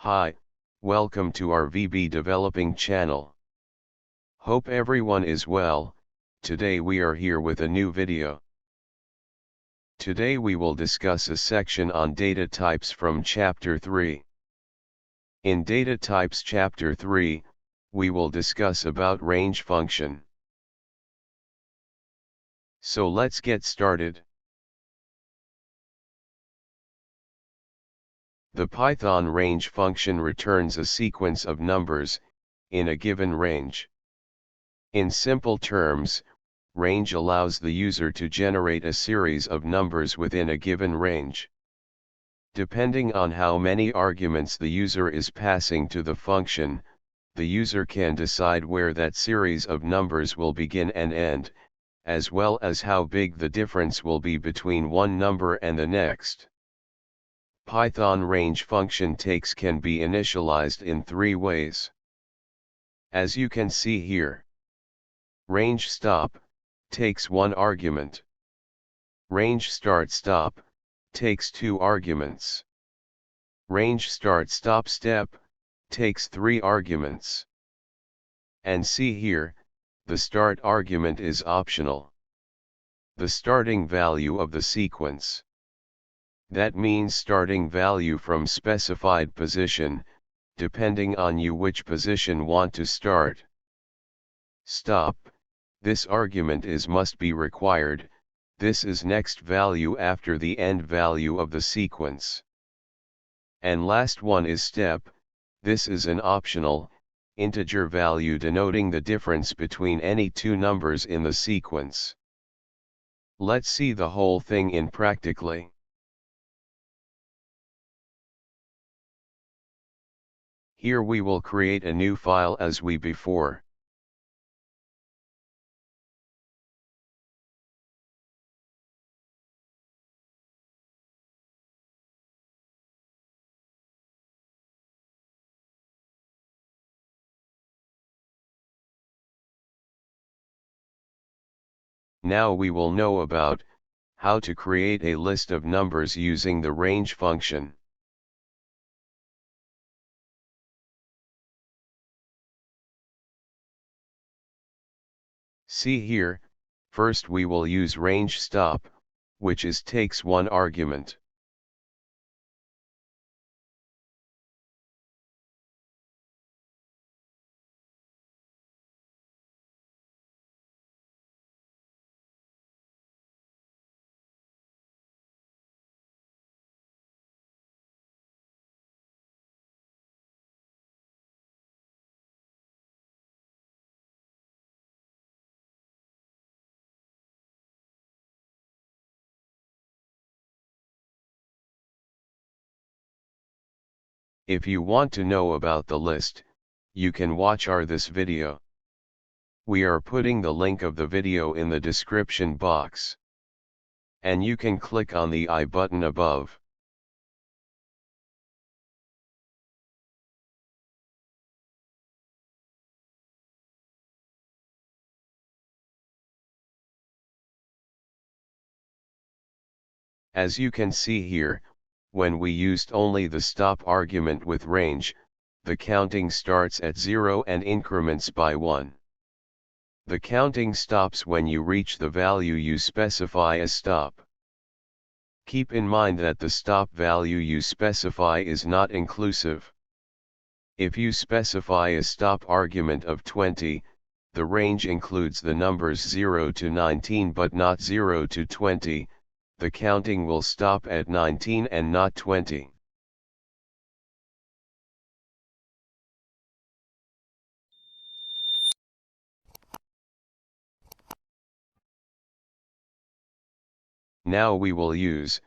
Hi, welcome to our VB Developing channel. Hope everyone is well. Today we are here with a new video. Today we will discuss a section on data types from Chapter 3. In Data Types Chapter 3, we will discuss about range function. So let's get started. The Python range function returns a sequence of numbers, in a given range. In simple terms, range allows the user to generate a series of numbers within a given range. Depending on how many arguments the user is passing to the function, the user can decide where that series of numbers will begin and end, as well as how big the difference will be between one number and the next. Python range function takes can be initialized in three ways. As you can see here, range stop takes one argument. Range start stop takes two arguments. Range start stop step takes three arguments. And see here, the start argument is optional. The starting value of the sequence. That means starting value from specified position, depending on you which position want to start. Stop, this argument is must be required, this is next value after the end value of the sequence. And last one is step, this is an optional, integer value denoting the difference between any two numbers in the sequence. Let's see the whole thing in practically. Here we will create a new file as we before. Now we will know about how to create a list of numbers using the range function. See here, first we will use range stop, which is takes one argument. If you want to know about the list, you can watch this video. We are putting the link of the video in the description box. And you can click on the I button above. As you can see here, when we used only the stop argument with range, the counting starts at 0 and increments by 1. The counting stops when you reach the value you specify as stop. Keep in mind that the stop value you specify is not inclusive. If you specify a stop argument of 20, the range includes the numbers 0 to 19 but not 0 to 20, the counting will stop at 19 and not 20. Now we will use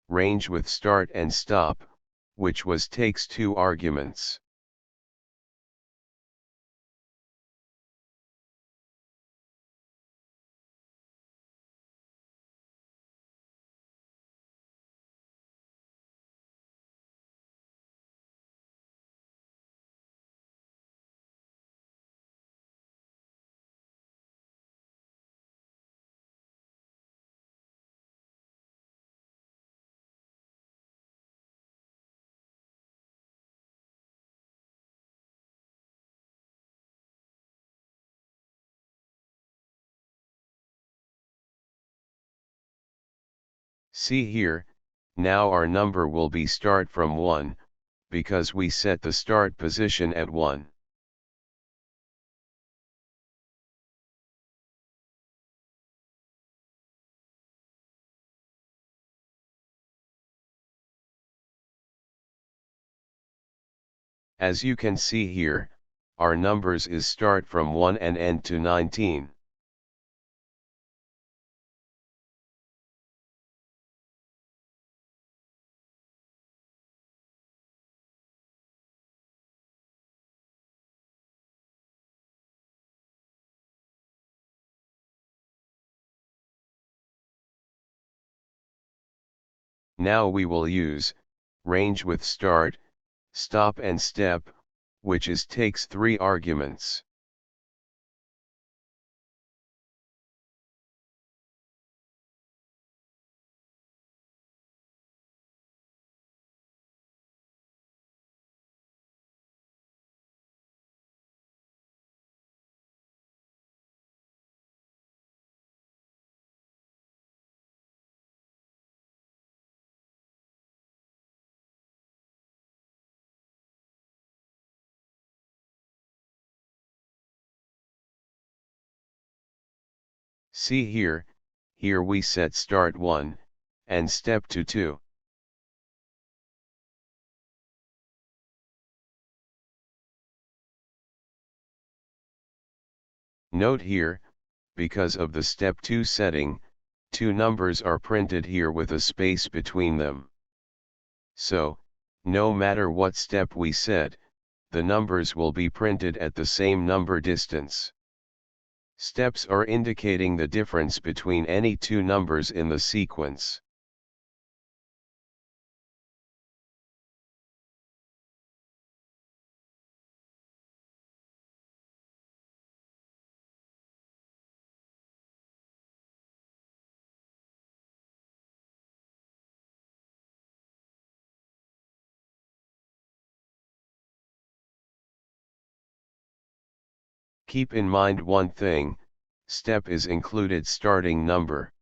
range with start and stop, which takes two arguments. See here, now our number will be start from 1, because we set the start position at 1. As you can see here, our numbers is start from 1 and end to 19. Now we will use range with start, stop and step, which takes 3 arguments. See here, here we set start 1, and step to 2. Note here, because of the step 2 setting, 2 numbers are printed here with a space between them. So, no matter what step we set, the numbers will be printed at the same number distance. Steps are indicating the difference between any 2 numbers in the sequence. Keep in mind one thing, step is included starting number.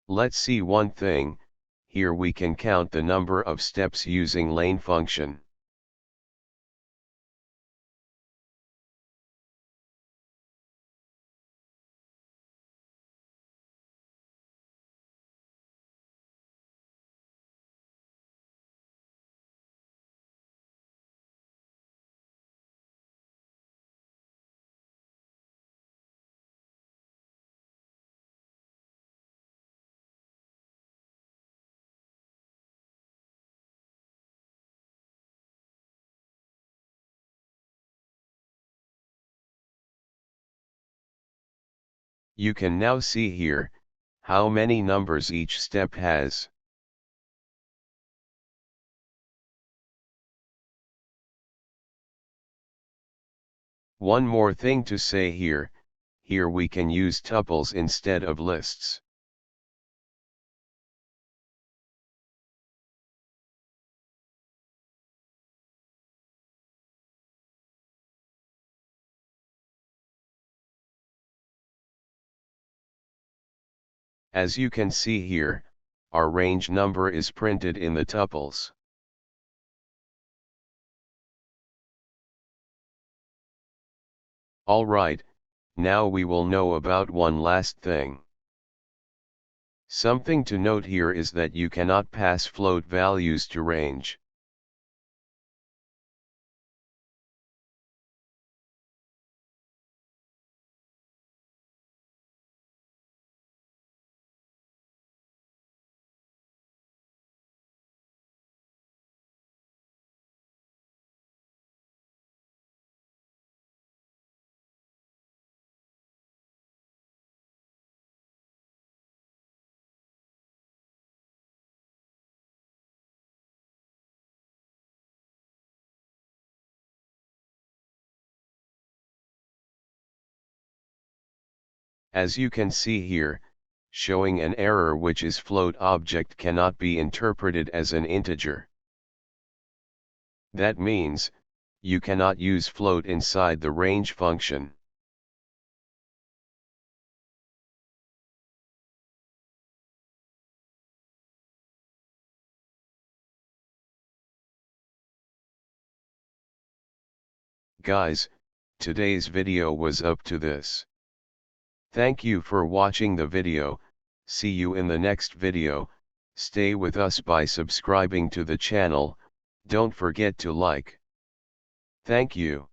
Let's see one thing, here we can count the number of steps using lane function. You can now see here, how many numbers each step has. One more thing to say here, here we can use tuples instead of lists. As you can see here, our range number is printed in the tuples. Alright, now we will know about one last thing. Something to note here is that you cannot pass float values to range. As you can see here, showing an error which is float object cannot be interpreted as an integer. That means, you cannot use float inside the range function. Guys, today's video was up to this. Thank you for watching the video. See you in the next video. Stay with us by subscribing to the channel. Don't forget to like. Thank you.